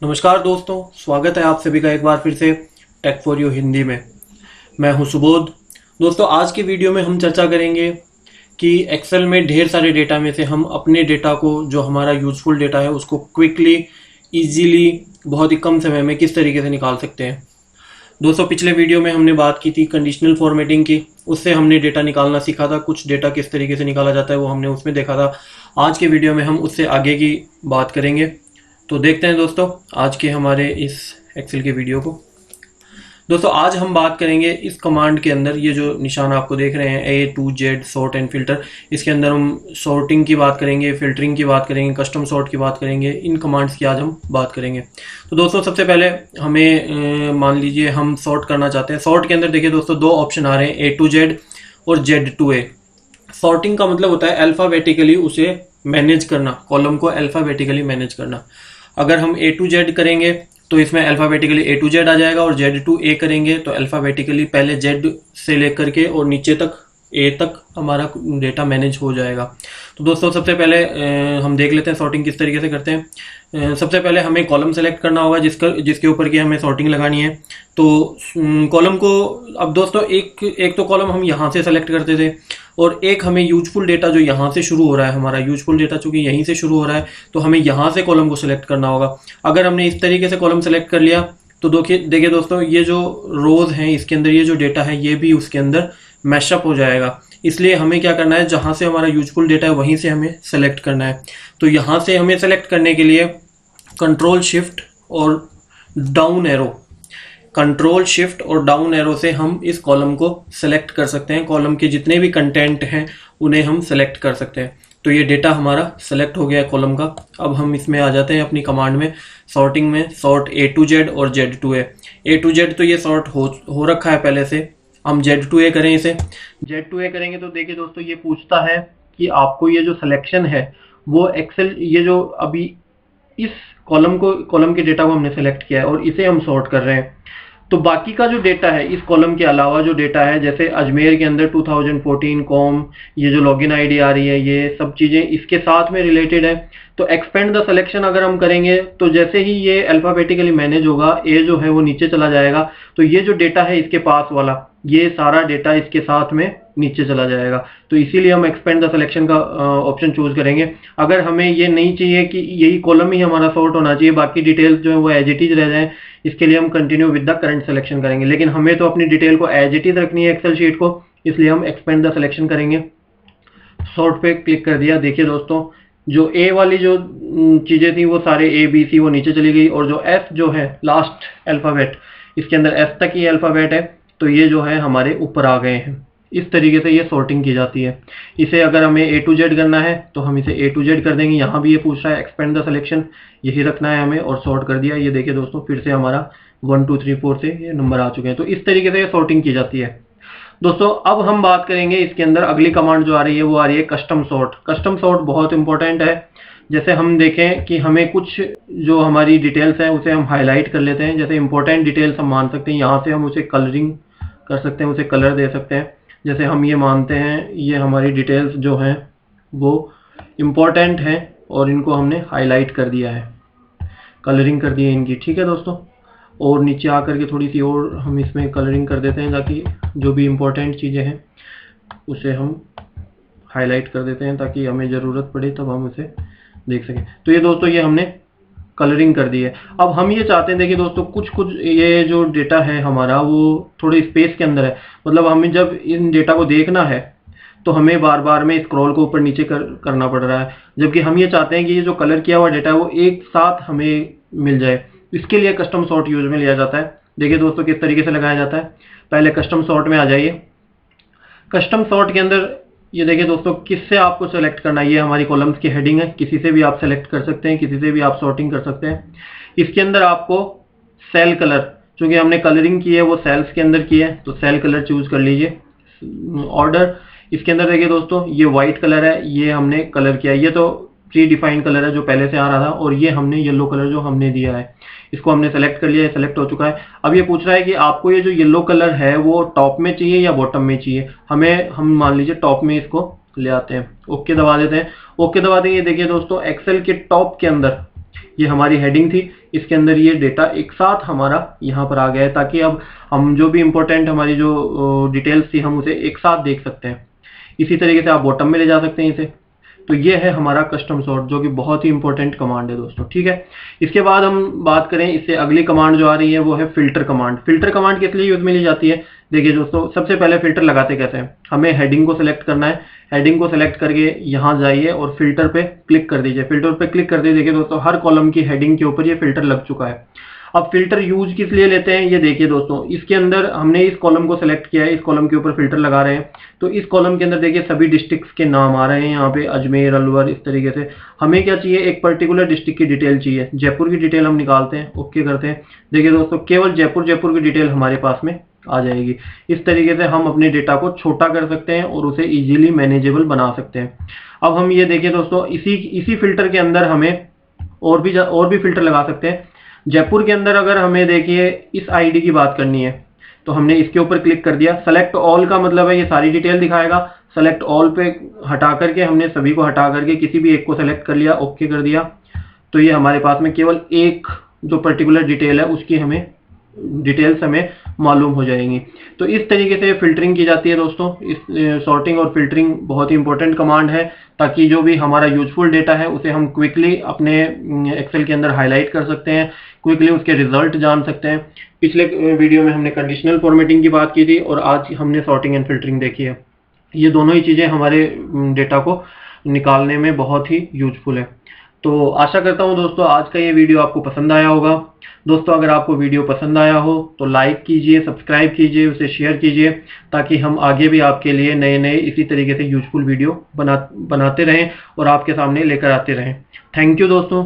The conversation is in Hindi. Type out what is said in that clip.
नमस्कार दोस्तों, स्वागत है आप सभी का एक बार फिर से टेक फॉर यू हिंदी में। मैं हूं सुबोध। दोस्तों, आज की वीडियो में हम चर्चा करेंगे कि एक्सेल में ढेर सारे डेटा में से हम अपने डेटा को, जो हमारा यूजफुल डेटा है, उसको क्विकली, इजीली, बहुत ही कम समय में किस तरीके से निकाल सकते हैं। दोस्तों, पिछले वीडियो में हमने बात की थी कंडीशनल फॉर्मेटिंग की। उससे हमने डेटा निकालना सीखा था, कुछ डेटा किस तरीके से निकाला जाता है वो हमने उसमें देखा था। आज के वीडियो में हम उससे आगे की बात करेंगे। तो देखते हैं दोस्तों आज के हमारे इस एक्सेल के वीडियो को। दोस्तों, आज हम बात करेंगे इस कमांड के अंदर, ये जो निशान आपको देख रहे हैं A to Z sort and filter, इसके अंदर हम सॉर्टिंग की बात करेंगे, फिल्टरिंग की बात करेंगे, कस्टम सॉर्ट की बात करेंगे। इन कमांड्स की आज हम बात करेंगे। तो दोस्तों, सबसे पहले हमें मान लीजिए हम सॉर्ट करना चाहते हैं। सॉर्ट के अंदर देखिए दोस्तों, दो ऑप्शन आ रहे हैं, A to Z और Z to A। सॉर्टिंग का मतलब होता है अल्फाबेटिकली उसे मैनेज करना, कॉलम को अल्फाबेटिकली मैनेज करना। अगर हम A to Z करेंगे तो इसमें अल्फाबेटिकली A to Z आ जाएगा, और Z to A करेंगे तो अल्फाबेटिकली पहले Z से लेकर के और नीचे तक A तक हमारा डेटा मैनेज हो जाएगा। तो दोस्तों, सबसे पहले हम देख लेते हैं सॉर्टिंग किस तरीके से करते हैं। सबसे पहले हमें कॉलम सेलेक्ट करना होगा जिसके ऊपर की हमें सॉर्टिंग लगानी है। तो कॉलम को, अब दोस्तों, एक तो कॉलम हम यहाँ से सेलेक्ट करते थे, और एक हमें यूजफुल डेटा जो यहाँ से शुरू हो रहा है, हमारा यूजफुल डेटा चूंकि यहीं से शुरू हो रहा है, तो हमें यहाँ से कॉलम को सिलेक्ट करना होगा। अगर हमने इस तरीके से कॉलम सेलेक्ट कर लिया तो देखिए दोस्तों, ये जो रोज हैं इसके अंदर ये जो डेटा है ये भी उसके अंदर मैशअप हो जाएगा। इसलिए हमें क्या करना है, जहाँ से हमारा यूजफुल डेटा है वहीं से हमें सेलेक्ट करना है। तो यहाँ से हमें सेलेक्ट करने के लिए कंट्रोल शिफ्ट और डाउन एरो से हम इस कॉलम को सेलेक्ट कर सकते हैं। कॉलम के जितने भी कंटेंट हैं उन्हें हम सेलेक्ट कर सकते हैं। तो ये डेटा हमारा सेलेक्ट हो गया है कॉलम का। अब हम इसमें आ जाते हैं अपनी कमांड में, सॉर्टिंग में, सॉर्ट A to Z और Z to A। A to Z तो ये सॉर्ट हो रखा है पहले से। हम Z to A करें इसे। Z to A करेंगे तो देखिए दोस्तों, ये पूछता है कि आपको ये जो सिलेक्शन है वो एक्सेल, ये जो अभी इस कॉलम के डेटा को हमने सेलेक्ट किया है और इसे हम सॉर्ट कर रहे हैं। तो बाकी का जो डेटा है, इस कॉलम के अलावा जो डेटा है, जैसे अजमेर के अंदर 2014 कॉम, ये जो लॉगिन आईडी आ रही है, ये सब चीजें इसके साथ में रिलेटेड है। तो एक्सपेंड द सिलेक्शन अगर हम करेंगे तो जैसे ही ये अल्फाबेटिकली मैनेज होगा, ए जो है वो नीचे चला जाएगा। तो ये जो डेटा है इसके पास वाला, ये सारा डेटा इसके साथ में नीचे चला जाएगा। तो इसीलिए हम एक्सपेंड द सिलेक्शन का ऑप्शन चूज करेंगे। अगर हमें ये नहीं चाहिए कि यही कॉलम ही हमारा सॉर्ट होना चाहिए, बाकी डिटेल्स जो है वो एज इट इज रह जाए, इसके लिए हम continue with the current selection करेंगे। लेकिन हमें तो अपनी डिटेल को एज इट इज रखनी है एक्सेल शीट को, इसलिए हम एक्सपेंड द सिलेक्शन करेंगे। सॉर्ट पे क्लिक कर दिया। देखिए दोस्तों, जो ए वाली जो चीजें थी वो सारे ABC वो नीचे चली गई, और जो F जो है लास्ट अल्फाबेट, इसके अंदर F तक ही अल्फाबेट है, तो ये जो है हमारे ऊपर आ गए हैं। इस तरीके से ये सॉर्टिंग की जाती है। इसे अगर हमें A to Z करना है तो हम इसे A to Z कर देंगे। यहाँ भी ये पूछ रहा है एक्सपेंड द सिलेक्शन, यही रखना है हमें, और सॉर्ट कर दिया। ये देखिए दोस्तों, फिर से हमारा 1 2 3 4 से ये नंबर आ चुके हैं। तो इस तरीके से ये सॉर्टिंग की जाती है। दोस्तों, अब हम बात करेंगे इसके अंदर, अगली कमांड जो आ रही है वो आ रही है कस्टम सॉर्ट। कस्टम सॉर्ट बहुत इंपॉर्टेंट है। जैसे हम देखें कि हमें कुछ जो हमारी डिटेल्स है उसे हम हाईलाइट कर लेते हैं। जैसे इंपॉर्टेंट डिटेल्स हम मान सकते हैं, यहाँ से हम उसे कलरिंग कर सकते हैं, उसे कलर दे सकते हैं। जैसे हम ये मानते हैं ये हमारी डिटेल्स जो हैं वो इम्पोर्टेंट हैं और इनको हमने हाईलाइट कर दिया है, कलरिंग कर दी है इनकी। ठीक है दोस्तों, और नीचे आकर के थोड़ी सी और हम इसमें कलरिंग कर देते हैं, ताकि जो भी इम्पोर्टेंट चीज़ें हैं उसे हम हाईलाइट कर देते हैं, ताकि हमें ज़रूरत पड़े तब हम उसे देख सकें। तो ये दोस्तों, ये हमने कलरिंग कर दी है। अब हम ये चाहते हैं, देखिए दोस्तों, कुछ ये जो डेटा है हमारा वो थोड़े स्पेस के अंदर है। मतलब हमें जब इन डेटा को देखना है तो हमें बार बार में स्क्रॉल को ऊपर नीचे करना पड़ रहा है, जबकि हम ये चाहते हैं कि ये जो कलर किया हुआ डेटा है वो एक साथ हमें मिल जाए। इसके लिए कस्टम सॉर्ट यूज में लिया जाता है। देखिए दोस्तों, किस तरीके से लगाया जाता है। पहले कस्टम सॉर्ट में आ जाइए। कस्टम सॉर्ट के अंदर ये देखिए दोस्तों, किससे आपको सेलेक्ट करना है। ये हमारी कॉलम्स की हेडिंग है, किसी से भी आप सेलेक्ट कर सकते हैं, किसी से भी आप सॉर्टिंग कर सकते हैं। इसके अंदर आपको सेल कलर, चूंकि हमने कलरिंग की है वो सेल्स के अंदर की है, तो सेल कलर चूज कर लीजिए। ऑर्डर, इसके अंदर देखिए दोस्तों, ये व्हाइट कलर है, ये हमने कलर किया है। ये तो प्री डिफाइंड कलर है जो पहले से आ रहा था, और ये हमने येलो कलर जो हमने दिया है, इसको हमने सेलेक्ट कर लिया है, सेलेक्ट हो चुका है। अब ये पूछ रहा है कि आपको ये जो येलो कलर है वो टॉप में चाहिए या बॉटम में चाहिए। हम मान लीजिए टॉप में इसको ले आते हैं। ओके दबा देते हैं। ओके दबा देंगे। देखिए दोस्तों, एक्सेल के टॉप के अंदर ये हमारी हेडिंग थी, इसके अंदर ये डेटा एक साथ हमारा यहाँ पर आ गया है, ताकि अब हम जो भी इंपॉर्टेंट हमारी जो डिटेल्स थी हम उसे एक साथ देख सकते हैं। इसी तरीके से आप बॉटम में ले जा सकते हैं इसे। तो ये है हमारा कस्टम सॉर्ट, जो कि बहुत ही इंपॉर्टेंट कमांड है दोस्तों, ठीक है। इसके बाद हम बात करें, इससे अगली कमांड जो आ रही है वो है फिल्टर कमांड। फिल्टर कमांड किस लिए यूज में ली जाती है? देखिए दोस्तों, सबसे पहले फिल्टर लगाते कैसे हैं, हमें हेडिंग को सिलेक्ट करना है। हेडिंग को सिलेक्ट करके यहाँ जाइए और फिल्टर पे क्लिक कर दीजिए। फिल्टर पे क्लिक कर दीजिए, देखिए दोस्तों हर कॉलम की हेडिंग के ऊपर ये फिल्टर लग चुका है। अब फिल्टर यूज किस लिए लेते हैं, ये देखिए दोस्तों, इसके अंदर हमने इस कॉलम को सिलेक्ट किया है, इस कॉलम के ऊपर फिल्टर लगा रहे हैं। तो इस कॉलम के अंदर देखिए सभी डिस्ट्रिक्ट्स के नाम आ रहे हैं यहाँ पे, अजमेर, अलवर, इस तरीके से। हमें क्या चाहिए, एक पर्टिकुलर डिस्ट्रिक्ट की डिटेल चाहिए। जयपुर की डिटेल हम निकालते हैं, ओके करते हैं। देखिए दोस्तों, केवल जयपुर की डिटेल हमारे पास में आ जाएगी। इस तरीके से हम अपने डेटा को छोटा कर सकते हैं और उसे इजीली मैनेजेबल बना सकते हैं। अब हम ये देखिए दोस्तों, इसी फिल्टर के अंदर हमें और भी फिल्टर लगा सकते हैं। जयपुर के अंदर अगर हमें देखिए इस आईडी की बात करनी है, तो हमने इसके ऊपर क्लिक कर दिया। सेलेक्ट ऑल का मतलब है ये सारी डिटेल दिखाएगा। सेलेक्ट ऑल पे हटा करके हमने सभी को हटा करके किसी भी एक को सेलेक्ट कर लिया, ओके कर दिया। तो ये हमारे पास में केवल एक जो पर्टिकुलर डिटेल है उसकी हमें डिटेल्स हमें मालूम हो जाएंगी। तो इस तरीके से फिल्टरिंग की जाती है दोस्तों। इस सॉर्टिंग और फिल्टरिंग बहुत ही इंपॉर्टेंट कमांड है, ताकि जो भी हमारा यूजफुल डेटा है उसे हम क्विकली अपने एक्सेल के अंदर हाईलाइट कर सकते हैं, क्विकली उसके रिजल्ट जान सकते हैं। पिछले वीडियो में हमने कंडीशनल फॉर्मेटिंग की बात की थी और आज हमने सॉर्टिंग एंड फिल्टरिंग देखी है। ये दोनों ही चीजें हमारे डेटा को निकालने में बहुत ही यूजफुल है। तो आशा करता हूं दोस्तों आज का ये वीडियो आपको पसंद आया होगा। दोस्तों अगर आपको वीडियो पसंद आया हो तो लाइक कीजिए, सब्सक्राइब कीजिए, उसे शेयर कीजिए, ताकि हम आगे भी आपके लिए नए नए इसी तरीके से यूजफुल वीडियो बनाते रहें और आपके सामने लेकर आते रहें। थैंक यू दोस्तों।